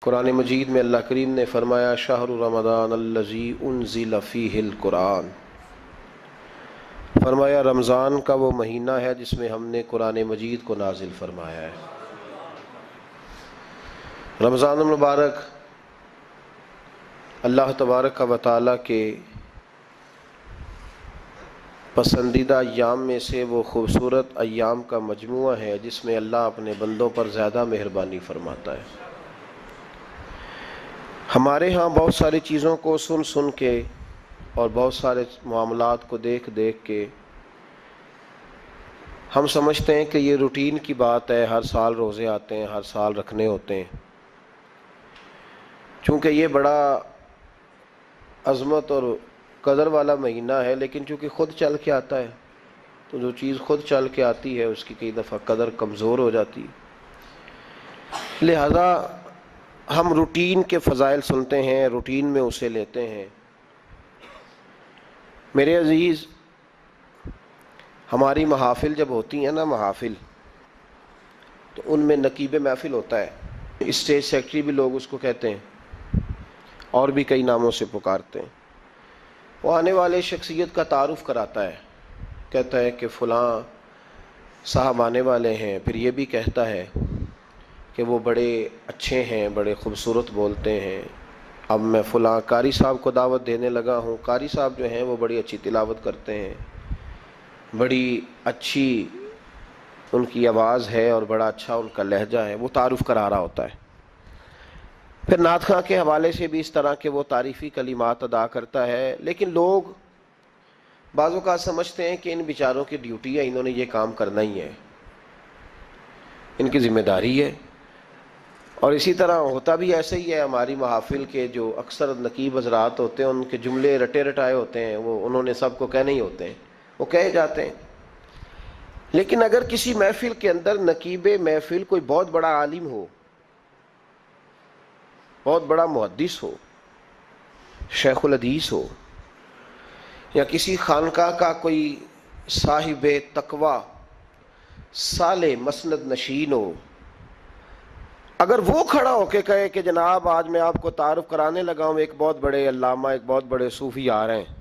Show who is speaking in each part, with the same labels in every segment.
Speaker 1: قرآن مجید میں اللہ کریم نے فرمایا شہر رمضان الذی انزل فیہ القرآن، فرمایا رمضان کا وہ مہینہ ہے جس میں ہم نے قرآن مجید کو نازل فرمایا ہے۔ رمضان المبارک اللہ تبارک و تعالیٰ کے پسندیدہ ایام میں سے وہ خوبصورت ایام کا مجموعہ ہے جس میں اللہ اپنے بندوں پر زیادہ مہربانی فرماتا ہے۔ ہمارے ہاں بہت ساری چیزوں کو سن سن کے اور بہت سارے معاملات کو دیکھ دیکھ کے ہم سمجھتے ہیں کہ یہ روٹین کی بات ہے، ہر سال روزے آتے ہیں، ہر سال رکھنے ہوتے ہیں۔ چونکہ یہ بڑا عظمت اور قدر والا مہینہ ہے، لیکن چونکہ خود چل کے آتا ہے تو جو چیز خود چل کے آتی ہے اس کی کئی دفعہ قدر کمزور ہو جاتی ہے، لہذا ہم روٹین کے فضائل سنتے ہیں، روٹین میں اسے لیتے ہیں۔ میرے عزیز، ہماری محافل جب ہوتی ہیں نا، محافل تو ان میں نقیب محفل ہوتا ہے، اسٹیج سیکرٹری بھی لوگ اس کو کہتے ہیں اور بھی کئی ناموں سے پکارتے ہیں۔ وہ آنے والے شخصیت کا تعارف کراتا ہے، کہتا ہے کہ فلاں صاحب آنے والے ہیں، پھر یہ بھی کہتا ہے کہ وہ بڑے اچھے ہیں، بڑے خوبصورت بولتے ہیں، اب میں فلاں قاری صاحب کو دعوت دینے لگا ہوں۔ قاری صاحب جو ہیں وہ بڑی اچھی تلاوت کرتے ہیں، بڑی اچھی ان کی آواز ہے اور بڑا اچھا ان کا لہجہ ہے، وہ تعارف کرا رہا ہوتا ہے۔ پھر نعت خواں کے حوالے سے بھی اس طرح کے وہ تعریفی کلمات ادا کرتا ہے، لیکن لوگ بعض اوقات سمجھتے ہیں کہ ان بیچاروں کی ڈیوٹی ہے، انہوں نے یہ کام کرنا ہی ہے، ان کی ذمہ داری ہے۔ اور اسی طرح ہوتا بھی ایسا ہی ہے۔ ہماری محافل کے جو اکثر نقیب حضرات ہوتے ہیں ان کے جملے رٹے رٹائے ہوتے ہیں، وہ انہوں نے سب کو کہنے ہی ہوتے ہیں، وہ کہے جاتے ہیں۔ لیکن اگر کسی محفل کے اندر نقیب محفل کوئی بہت بڑا عالم ہو، بہت بڑا محدث ہو، شیخ الحدیث ہو، یا کسی خانقاہ کا کوئی صاحب تقوی صالح مسند نشین ہو، اگر وہ کھڑا ہو کے کہے کہ جناب آج میں آپ کو تعارف کرانے لگا ہوں ایک بہت بڑے علامہ، ایک بہت بڑے صوفی آ رہے ہیں،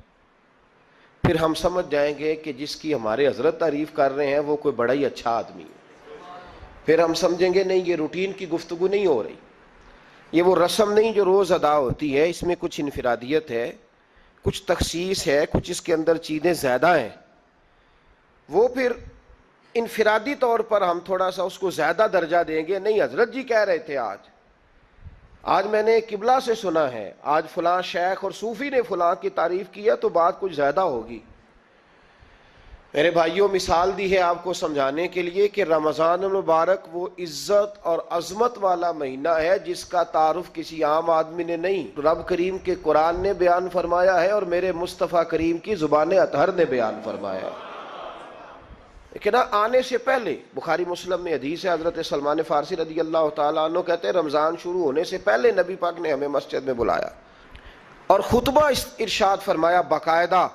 Speaker 1: پھر ہم سمجھ جائیں گے کہ جس کی ہمارے حضرت تعریف کر رہے ہیں وہ کوئی بڑا ہی اچھا آدمی ہے۔ پھر ہم سمجھیں گے نہیں، یہ روٹین کی گفتگو نہیں ہو رہی، یہ وہ رسم نہیں جو روز ادا ہوتی ہے، اس میں کچھ انفرادیت ہے، کچھ تخصیص ہے، کچھ اس کے اندر چیزیں زیادہ ہیں۔ وہ پھر انفرادی طور پر ہم تھوڑا سا اس کو زیادہ درجہ دیں گے۔ نہیں، حضرت جی کہہ رہے تھے آج میں نے قبلہ سے سنا ہے، آج فلاں شیخ اور صوفی نے فلاں کی تعریف کی ہے تو بات کچھ زیادہ ہوگی۔ میرے بھائیوں، مثال دی ہے آپ کو سمجھانے کے لیے کہ رمضان المبارک وہ عزت اور عظمت والا مہینہ ہے جس کا تعارف کسی عام آدمی نے نہیں، رب کریم کے قرآن نے بیان فرمایا ہے اور میرے مصطفیٰ کریم کی زبان اطہر نے بیان فرمایا ہے۔ لیکن آنے سے پہلے بخاری مسلم میں حدیث ہے، حضرت سلمان فارسی رضی اللہ تعالیٰ عنہ کہتے ہیں رمضان شروع ہونے سے پہلے نبی پاک نے ہمیں مسجد میں بلایا اور خطبہ ارشاد فرمایا باقاعدہ،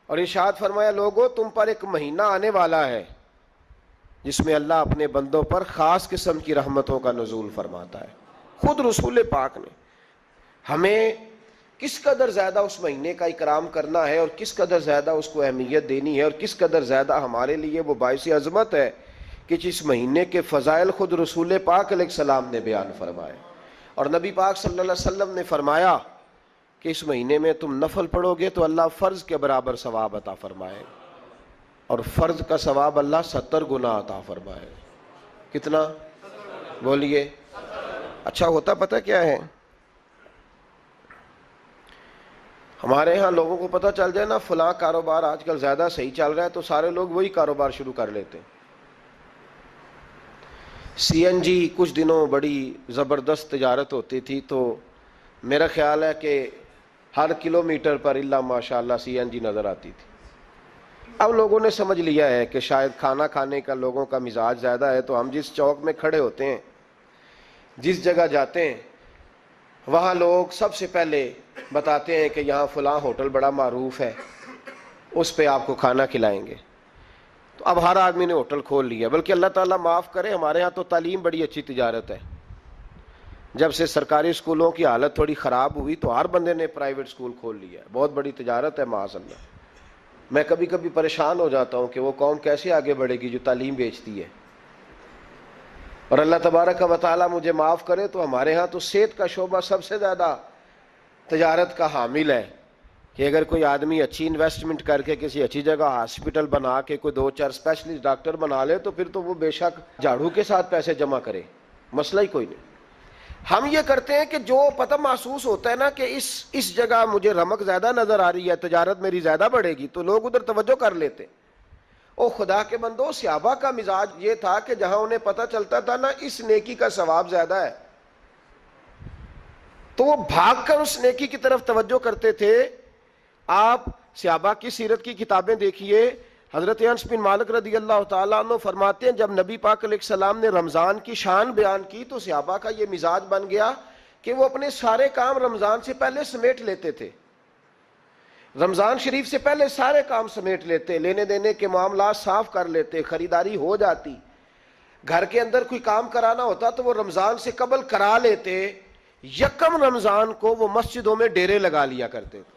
Speaker 1: اور ارشاد فرمایا لوگو تم پر ایک مہینہ آنے والا ہے جس میں اللہ اپنے بندوں پر خاص قسم کی رحمتوں کا نزول فرماتا ہے۔ خود رسول پاک نے ہمیں کس قدر زیادہ اس مہینے کا اکرام کرنا ہے اور کس قدر زیادہ اس کو اہمیت دینی ہے اور کس قدر زیادہ ہمارے لیے وہ باعث عظمت ہے کہ جس مہینے کے فضائل خود رسول پاک علیہ السلام نے بیان فرمائے۔ اور نبی پاک صلی اللہ علیہ وسلم نے فرمایا کہ اس مہینے میں تم نفل پڑھو گے تو اللہ فرض کے برابر ثواب عطا فرمائے، اور فرض کا ثواب اللہ 70 گنا عطا فرمائے۔ کتنا؟ بولیے۔ اچھا ہوتا پتہ کیا ہے؟ ہمارے ہاں لوگوں کو پتہ چل جائے نا فلاں کاروبار آج کل زیادہ صحیح چل رہا ہے تو سارے لوگ وہی کاروبار شروع کر لیتے ہیں۔ سی این جی کچھ دنوں بڑی زبردست تجارت ہوتی تھی، تو میرا خیال ہے کہ ہر کلومیٹر پر الا ماشاء اللہ سی این جی نظر آتی تھی۔ اب لوگوں نے سمجھ لیا ہے کہ شاید کھانا کھانے کا لوگوں کا مزاج زیادہ ہے، تو ہم جس چوک میں کھڑے ہوتے ہیں، جس جگہ جاتے ہیں، وہاں لوگ سب سے پہلے بتاتے ہیں کہ یہاں فلاں ہوٹل بڑا معروف ہے، اس پہ آپ کو کھانا کھلائیں گے۔ تو اب ہر آدمی نے ہوٹل کھول لیا، بلکہ اللہ تعالیٰ معاف کرے، ہمارے ہاں تو تعلیم بڑی اچھی تجارت ہے۔ جب سے سرکاری اسکولوں کی حالت تھوڑی خراب ہوئی تو ہر بندے نے پرائیویٹ اسکول کھول لیا ہے. بہت بڑی تجارت ہے معاذ اللہ. میں کبھی کبھی پریشان ہو جاتا ہوں کہ وہ قوم کیسے آگے بڑھے گی جو تعلیم بیچتی ہے. اور اللہ تبارک و تعالیٰ مجھے معاف کرے تو ہمارے ہاں تو صحت کا شعبہ سب سے زیادہ تجارت کا حامل ہے کہ اگر کوئی آدمی اچھی انویسٹمنٹ کر کے کسی اچھی جگہ ہاسپٹل بنا کے کوئی 2-4 اسپیشلسٹ ڈاکٹر بنا لے تو پھر تو وہ بے شک جھاڑو کے ساتھ پیسے جمع کرے, مسئلہ ہی کوئی نہیں. ہم یہ کرتے ہیں کہ جو پتہ محسوس ہوتا ہے نا کہ اس جگہ مجھے رمق زیادہ نظر آ رہی ہے, تجارت میری زیادہ بڑھے گی, تو لوگ ادھر توجہ کر لیتے. او خدا کے بندو, صحابہ کا مزاج یہ تھا کہ جہاں انہیں پتہ چلتا تھا نا اس نیکی کا ثواب زیادہ ہے تو وہ بھاگ کر اس نیکی کی طرف توجہ کرتے تھے. آپ صحابہ کی سیرت کی کتابیں دیکھیے, حضرت انس بن مالک رضی اللہ تعالیٰ عنہ فرماتے ہیں جب نبی پاک علیہ السلام نے رمضان کی شان بیان کی تو صحابہ کا یہ مزاج بن گیا کہ وہ اپنے سارے کام رمضان سے پہلے سمیٹ لیتے تھے. رمضان شریف سے پہلے سارے کام سمیٹ لیتے, لینے دینے کے معاملات صاف کر لیتے, خریداری ہو جاتی. گھر کے اندر کوئی کام کرانا ہوتا تو وہ رمضان سے قبل کرا لیتے. یکم رمضان کو وہ مسجدوں میں ڈیرے لگا لیا کرتے تھے.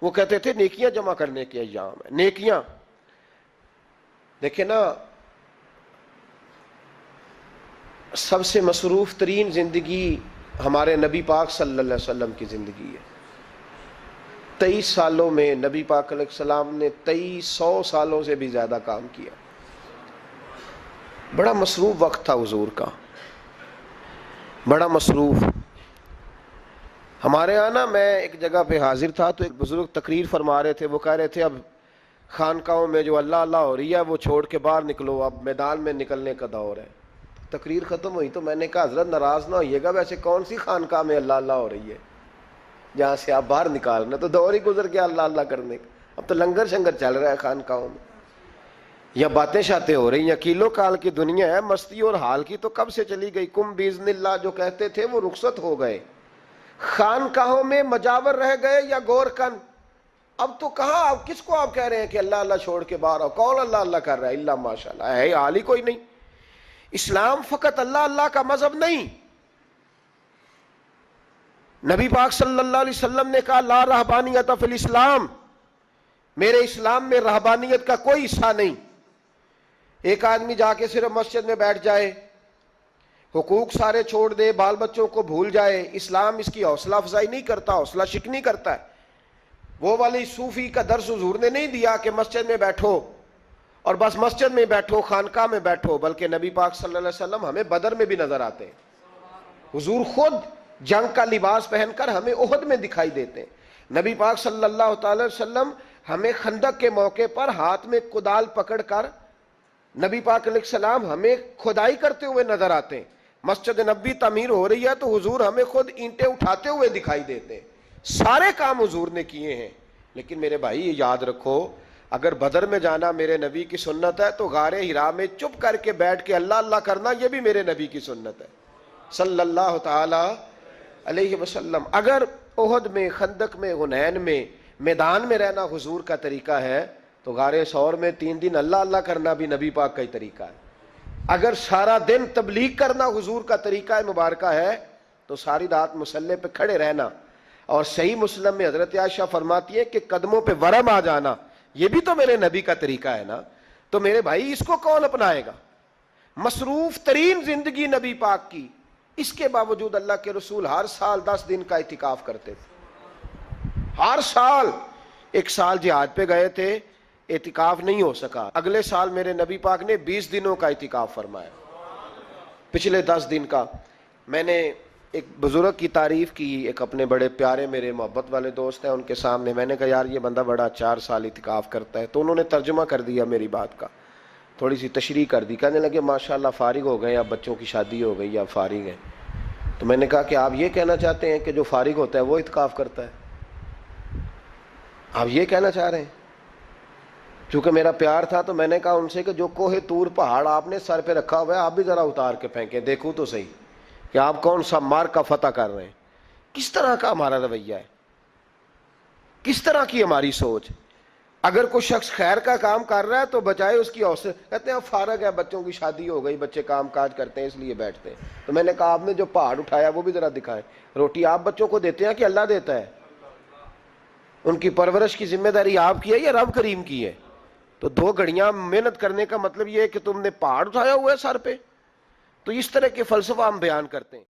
Speaker 1: وہ کہتے تھے نیکیاں جمع کرنے کے ایام ہے. نیکیاں دیکھیں نا, سب سے مصروف ترین زندگی ہمارے نبی پاک صلی اللہ علیہ وسلم کی زندگی ہے. 23 سالوں میں نبی پاک علیہ السلام نے 2300 سالوں سے بھی زیادہ کام کیا. بڑا مصروف وقت تھا حضور کا, بڑا مصروف. ہمارے یہاں نا میں ایک جگہ پہ حاضر تھا تو ایک بزرگ تقریر فرما رہے تھے. وہ کہہ رہے تھے اب خانقاہوں میں جو اللہ اللہ ہو رہی ہے وہ چھوڑ کے باہر نکلو, اب میدان میں نکلنے کا دور ہے. تقریر ختم ہوئی تو میں نے کہا حضرت ناراض نہ ہوئیے گا, ویسے کون سی خانقاہ میں اللہ اللہ ہو رہی ہے جہاں سے آپ باہر نکالنا, تو دور ہی گزر گیا اللہ اللہ کرنے کا. اب تو لنگر شنگر چل رہا ہے خانقاہوں میں, یا باتیں شاتیں ہو رہی ہیں. کیلو کال کی دنیا ہے, مستی اور حال کی تو کب سے چلی گئی. کم باذن اللہ جو کہتے تھے وہ رخصت ہو گئے. خانقاہوں میں مجاور رہ گئے یا گور کن. اب تو کہاں, اب کس کو آپ کہہ رہے ہیں کہ اللہ اللہ چھوڑ کے باہر آؤ؟ کون اللہ اللہ کر رہا ہے؟ اللہ ماشاء اللہ ہے, حال ہی کوئی نہیں. اسلام فقط اللہ اللہ کا مذہب نہیں. نبی پاک صلی اللہ علیہ وسلم نے کہا لا رہبانیت فی الاسلام, میرے اسلام میں رہبانیت کا کوئی حصہ نہیں. ایک آدمی جا کے صرف مسجد میں بیٹھ جائے, حقوق سارے چھوڑ دے, بال بچوں کو بھول جائے, اسلام اس کی حوصلہ افزائی نہیں کرتا, حوصلہ شکنی کرتا ہے. وہ والی صوفی کا درس حضور نے نہیں دیا کہ مسجد میں بیٹھو اور بس مسجد میں بیٹھو, خانقاہ میں بیٹھو, بلکہ نبی پاک صلی اللہ علیہ وسلم ہمیں بدر میں بھی نظر آتے ہیں. حضور خود جنگ کا لباس پہن کر ہمیں احد میں دکھائی دیتے ہیں. نبی پاک صلی اللہ تعالی وسلم ہمیں خندق کے موقع پر ہاتھ میں کدال پکڑ کر نبی پاک علیہ السلام ہمیں کھدائی کرتے ہوئے نظر آتے ہیں. مسجد نبوی تعمیر ہو رہی ہے تو حضور ہمیں خود اینٹیں اٹھاتے ہوئے دکھائی دیتے ہیں. سارے کام حضور نے کیے ہیں. لیکن میرے بھائی یہ یاد رکھو, اگر بدر میں جانا میرے نبی کی سنت ہے تو غار حرا میں چپ کر کے بیٹھ کے اللہ اللہ کرنا یہ بھی میرے نبی کی سنت ہے صلی اللہ تعالی علیہ وسلم. اگر احد میں, خندق میں, حنین میں, میدان میں رہنا حضور کا طریقہ ہے تو غار ثور میں 3 دن اللہ اللہ کرنا بھی نبی پاک کا ہی طریقہ ہے. اگر سارا دن تبلیغ کرنا حضور کا طریقہ مبارکہ ہے تو ساری رات مصلی پہ کھڑے رہنا. اور صحیح مسلم میں حضرت عائشہ فرماتی ہے کہ قدموں پہ ورم آ جانا یہ بھی تو میرے نبی کا طریقہ ہے نا. تو میرے بھائی اس کو کون اپنائے گا؟ مصروف ترین زندگی نبی پاک کی, اس کے باوجود اللہ کے رسول ہر سال 10 دن کا اعتکاف کرتے تھے. ہر سال. ایک سال جہاد پہ گئے تھے, اعتکاف نہیں ہو سکا. اگلے سال میرے نبی پاک نے 20 دنوں کا اعتکاف فرمایا, پچھلے 10 دن کا. میں نے ایک بزرگ کی تعریف کی, ایک اپنے بڑے پیارے میرے محبت والے دوست ہیں, ان کے سامنے میں نے کہا یار یہ بندہ بڑا 4 سال اعتکاف کرتا ہے. تو انہوں نے ترجمہ کر دیا میری بات کا, تھوڑی سی تشریح کر دی. کہنے لگے ماشاءاللہ فارغ ہو گئے, اب بچوں کی شادی ہو گئی, اب فارغ ہیں. تو میں نے کہا کہ آپ یہ کہنا چاہتے ہیں کہ جو فارغ ہوتا ہے وہ اعتکاف کرتا ہے؟ آپ یہ کہنا چاہ رہے ہیں؟ چونکہ میرا پیار تھا تو میں نے کہا ان سے کہ جو کوہ طور پہاڑ آپ نے سر پہ رکھا ہوا ہے آپ بھی ذرا اتار کے پھینکیں, دیکھوں تو صحیح کہ آپ کون سا مار کا فتح کر رہے ہیں. کس طرح کا ہمارا رویہ ہے, کس طرح کی ہماری سوچ. اگر کوئی شخص خیر کا کام کر رہا ہے تو بجائے اس کی حوصلے، کہتے ہیں اب فارغ ہے، بچوں کی شادی ہو گئی، بچے کام کاج کرتے ہیں اس لیے بیٹھتے ہیں. تو میں نے کہا آپ نے جو پہاڑ اٹھایا وہ بھی ذرا دکھائیں. روٹی آپ بچوں کو دیتے ہیں کہ اللہ دیتا ہے؟ ان کی پرورش کی ذمہ داری آپ کی ہے یا رب کریم کی ہے؟ تو 2 گھڑیاں محنت کرنے کا مطلب یہ ہے کہ تم نے پہاڑ اٹھایا ہوا ہے سر پہ. تو اس طرح کے فلسفہ ہم بیان کرتے ہیں.